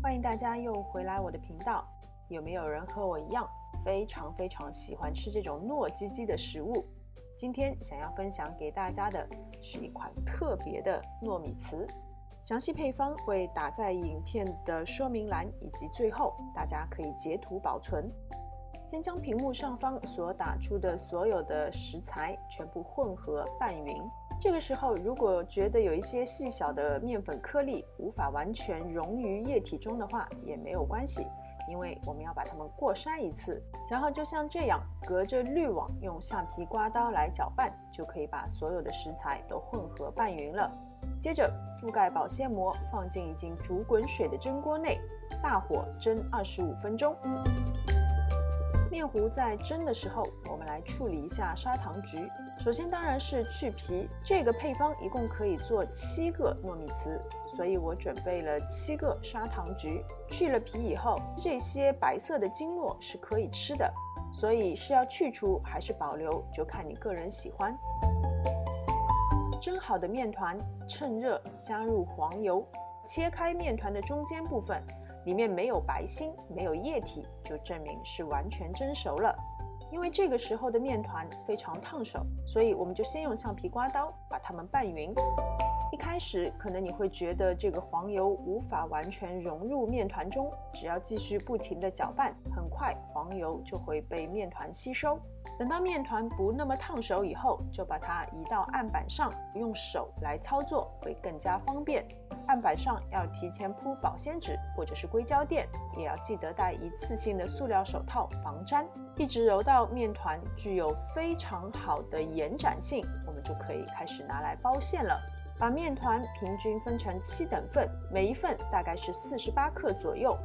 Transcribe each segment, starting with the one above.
欢迎大家又回来我的频道。有没有人和我一样非常喜欢吃这种糯叽叽的食物？今天想要分享给大家的是一款特别的糯米糍，详细配方会打在影片的说明栏以及最后，大家可以截图保存。先将屏幕上方所打出的所有的食材全部混合拌匀。这个时候如果觉得有一些细小的面粉颗粒无法完全溶于液体中的话，也没有关系，因为我们要把它们过筛一次，然后就像这样隔着滤网用橡皮刮刀来搅拌，就可以把所有的食材都混合拌匀了。接着覆盖保鲜膜，放进已经煮滚水的蒸锅内，大火蒸25分钟。面糊在蒸的时候，我们来处理一下砂糖橘。首先当然是去皮，这个配方一共可以做7个糯米糍，所以我准备了7个砂糖橘。去了皮以后，这些白色的经络是可以吃的，所以是要去除还是保留，就看你个人喜欢。蒸好的面团趁热加入黄油，切开面团的中间部分，里面没有白心，没有液体，就证明是完全蒸熟了。因为这个时候的面团非常烫手，所以我们就先用橡皮刮刀把它们拌匀。一开始可能你会觉得这个黄油无法完全融入面团中，只要继续不停地搅拌，很快黄油就会被面团吸收。等到面团不那么烫熟以后，就把它移到案板上，用手来操作会更加方便。案板上要提前铺保鲜纸或者是硅胶垫，也要记得戴一次性的塑料手套防粘。一直揉到面团具有非常好的延展性，我们就可以开始拿来包馅了。把面团平均分成7等份，每一份大概是48克左右。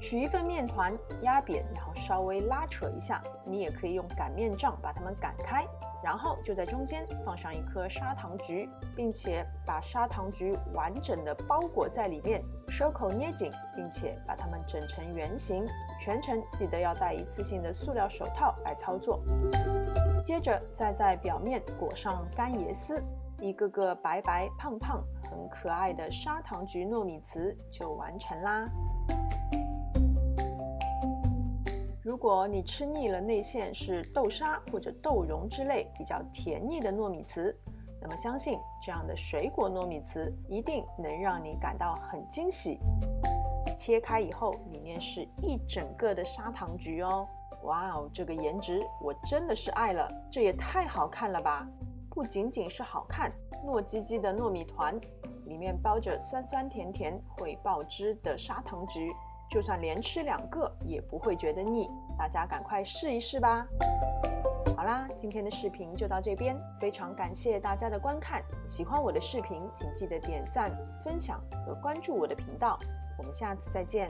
取一份面团压扁，然后稍微拉扯一下，你也可以用擀面杖把它们擀开，然后就在中间放上一颗砂糖橘，并且把砂糖橘完整的包裹在里面，收口捏紧，并且把它们整成圆形。全程记得要戴一次性的塑料手套来操作。接着再在表面裹上干椰丝，一个个白白胖胖很可爱的砂糖橘糯米糍就完成啦。如果你吃腻了内馅是豆沙或者豆蓉之类比较甜腻的糯米糍，那么相信这样的水果糯米糍一定能让你感到很惊喜。切开以后，里面是一整个的砂糖橘哦！哇哦，这个颜值我真的是爱了，这也太好看了吧！不仅仅是好看，糯叽叽的糯米团里面包着酸酸甜甜会爆汁的砂糖橘，就算连吃2个也不会觉得腻，大家赶快试一试吧！好啦，今天的视频就到这边，非常感谢大家的观看。喜欢我的视频，请记得点赞、分享和关注我的频道。我们下次再见。